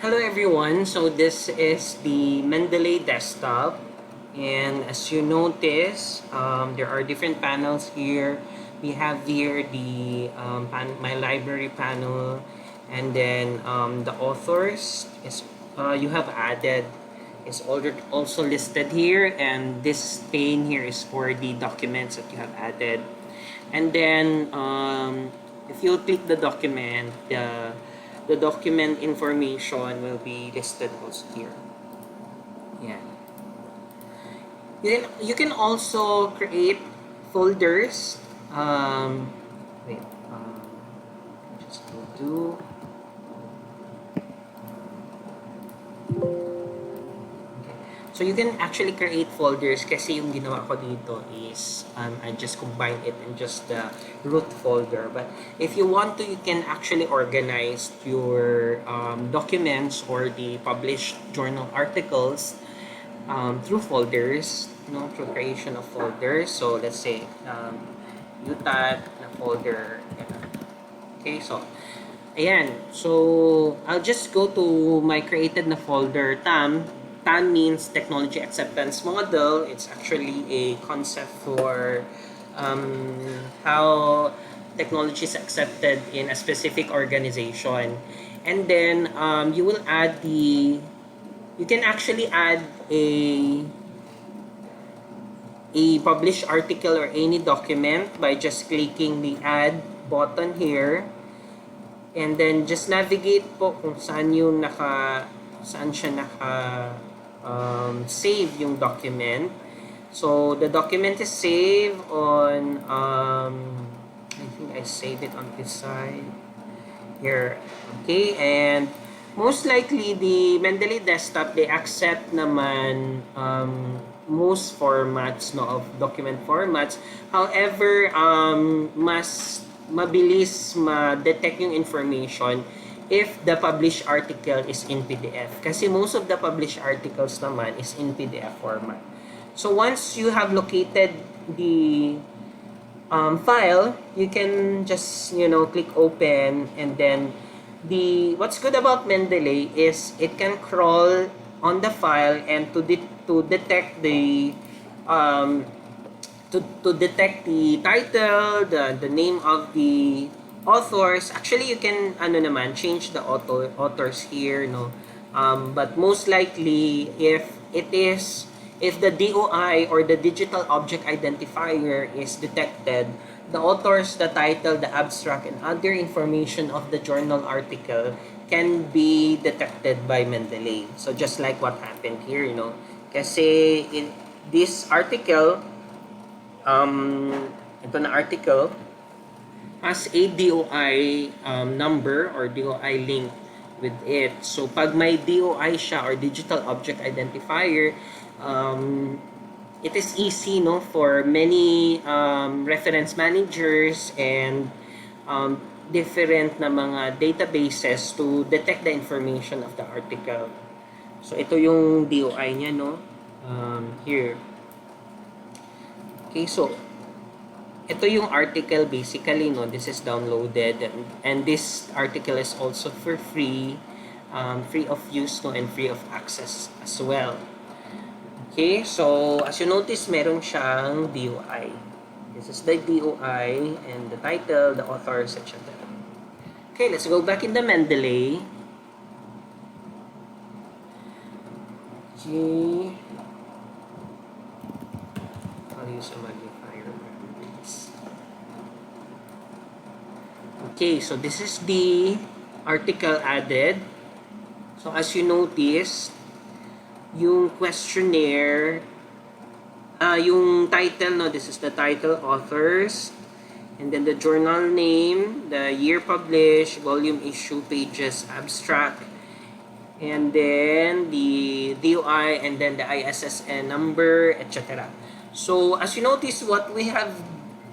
Hello everyone, so this is the Mendeley desktop, and as you notice there are different panels here. We have here the my library panel, and then the authors is you have added is already also listed here, and this pane here is for the documents that you have added. And then if you click the document, the document information will be listed also here. Yeah. You can also create folders. Wait. Just go to. So you can actually create folders kasi yung ginawa ko dito is I just combine it in just the root folder. But if you want to, you can actually organize your documents or the published journal articles through folders, through creation of folders. So let's say UTAT na folder. Okay, so ayan. So I'll just go to my created na folder, TAM. TAM means Technology Acceptance Model. It's actually a concept for how technology is accepted in a specific organization. And then you will add you can actually add a published article or any document by just clicking the add button here, and then just navigate po kung saan saan siya save yung document. So the document is saved on I think I saved it on this side here. Okay, and most likely the Mendeley desktop, they accept naman most formats of document formats. However, mas mabilis ma-detect yung information if the published article is in PDF. Kasi most of the published articles naman is in PDF format. So once you have located the file, you can just click open, and then what's good about Mendeley is it can crawl on the file and to detect the to detect the title, the name of the authors. Actually, you can change the authors here, but most likely if the DOI or the digital object identifier is detected, the authors, the title, the abstract, and other information of the journal article can be detected by Mendeley. So just like what happened here, kasi in this article, ito na article, has a DOI number or DOI link with it. So pag may DOI siya or digital object identifier, it is easy for many reference managers and different na mga databases to detect the information of the article. So ito yung DOI niya, here. Okay, so ito yung article basically, this is downloaded, and this article is also for free, free of use, and free of access as well. Okay, so as you notice, meron siyang DOI. This is the DOI and the title, the authors, etc. Okay, let's go back in the Mendeley. Okay. I'll use a magnifier. Okay, so this is the article added. So as you notice, yung questionnaire, yung title, this is the title, authors, and then the journal name, the year published, volume, issue, pages, abstract, and then the DOI, and then the ISSN number, etc. So as you notice, what we have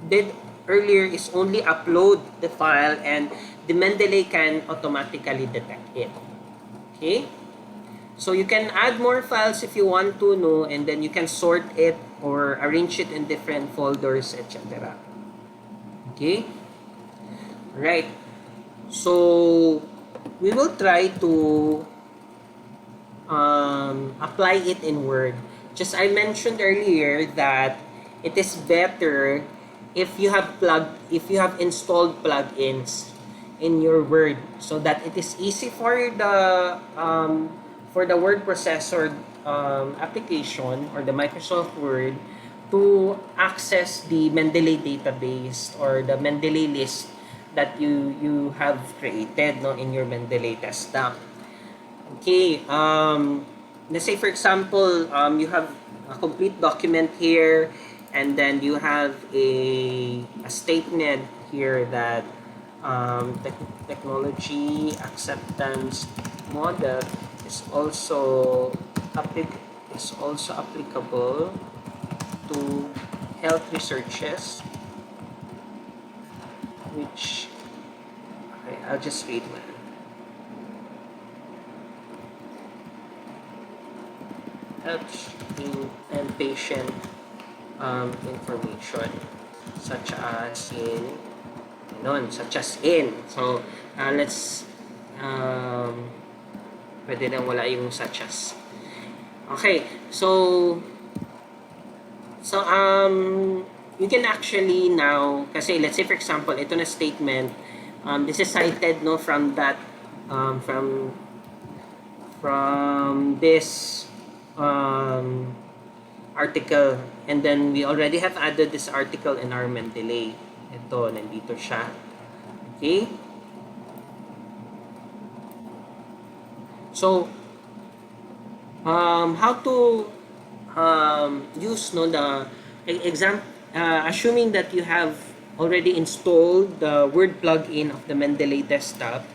did earlier is only upload the file, and the Mendeley can automatically detect it. Okay? So you can add more files if you want to, and then you can sort it or arrange it in different folders, etc. Okay? Right. So we will try to apply it in Word. Just I mentioned earlier that it is better if you have installed plugins in your Word, so that it is easy for the word processor application or the Microsoft Word to access the Mendeley database or the Mendeley list that you have created, no, in your Mendeley desktop. Okay, let's say for example, you have a complete document here, and then you have a statement here that technology acceptance model is also applicable to health researches, which okay, I'll just read one. Helps and patient information such as in. So let's pwede nang wala yung such as. Okay, so you can actually now, kasi let's say for example, ito na statement, this is cited, no, from that from this article, and then we already have added this article in our Mendeley. Ito, nandito siya. Okay? So, how to use, no, the exam, assuming that you have already installed the Word plugin of the Mendeley desktop.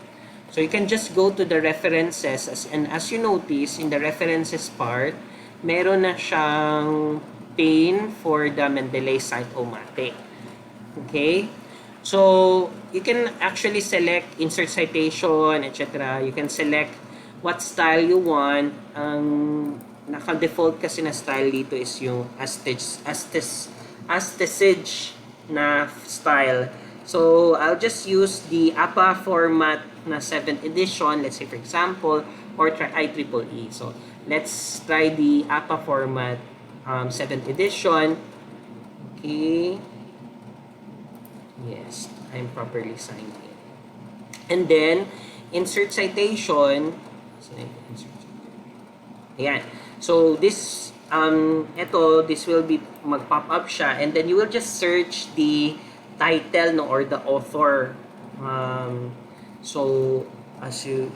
So you can just go to the references, and as you notice in the references part, meron na siyang pane for the Mendeley Cite-O-Matic. Okay? So you can actually select insert citation, etc. You can select what style you want. Ang naka-default kasi na style dito is yung asticage na style. So I'll just use the APA format na 7th edition, let's say for example, or try IEEE. So let's try the APA format 7th edition. Okay. Yes, I'm properly signed in. And then insert citation. Ayan. So this this will be mag-pop up siya, and then you will just search the title, no, or the author. So as you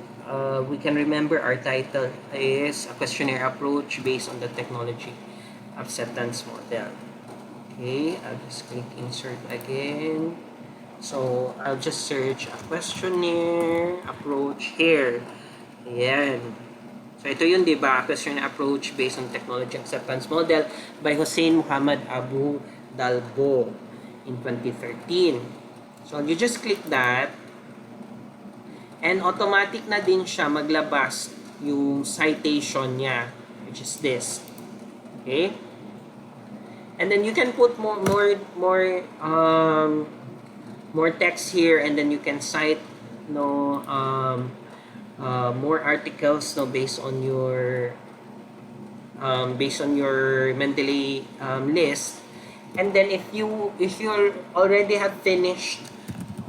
we can remember, our title is a questionnaire approach based on the technology acceptance model. Okay, I'll just click insert again. So I'll just search a questionnaire approach here. Ayan. So ito yun, di ba? Questionnaire approach based on technology acceptance model by Hossein Muhammad Abu Dalbo in 2013. So you just click that, and automatic na din siya maglabas yung citation niya, which is this. Okay? And then you can put more text here, and then you can cite, no, more articles, no, based on your Mendeley list. And then if you already have finished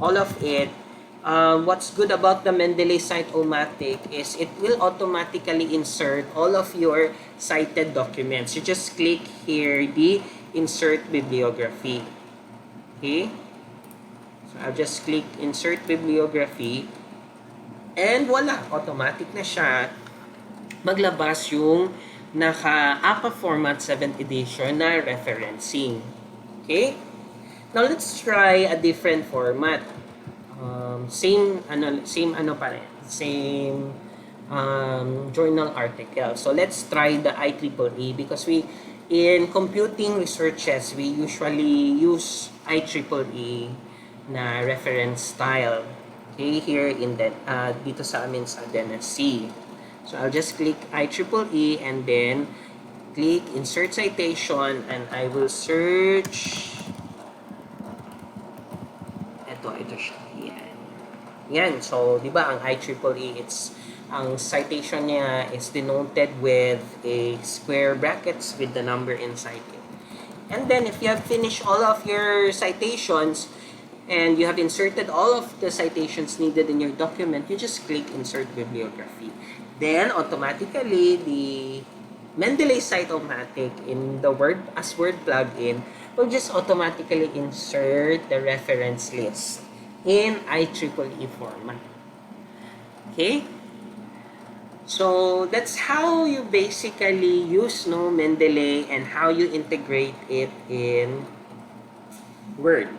all of it, what's good about the Mendeley Cite-O-Matic is it will automatically insert all of your cited documents. You just click here the insert bibliography. Okay, so I'll just click insert bibliography, and voila, automatic na siya maglabas yung naka-APA format 7th edition na referencing. Okay? Now let's try a different format. Same journal article. So let's try the IEEE, because in computing researches, we usually use IEEE na reference style. Okay, here in the dito sa amin sa DNSC. So I'll just click IEEE and then click insert citation, and I will search. Ito siya. Yan. So, di ba ang IEEE, it's Ang citation niya is denoted with a square brackets with the number inside it. And then if you have finished all of your citations and you have inserted all of the citations needed in your document, you just click Insert Bibliography. Then automatically the Mendeley Cite-O-Matic in the Word plugin will just automatically insert the reference list in IEEE format. Okay? So that's how you basically use Mendeley and how you integrate it in Word.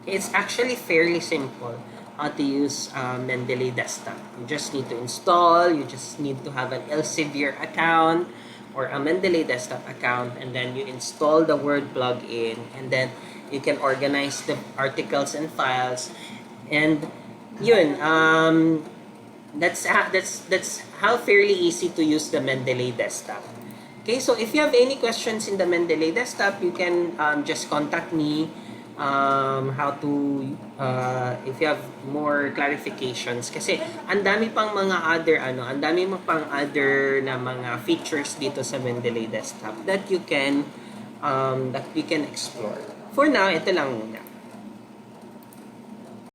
It's actually fairly simple to use Mendeley Desktop. You just need to install, you just need to have an Elsevier account or a Mendeley Desktop account, and then you install the Word plugin, and then you can organize the articles and files. And yun, that's how fairly easy to use the Mendeley Desktop. Okay, so if you have any questions in the Mendeley Desktop, you can just contact me. How to if you have more clarifications, kasi ang dami pang mga other na mga features dito sa Mendeley Desktop that you can explore. For now, ito lang muna.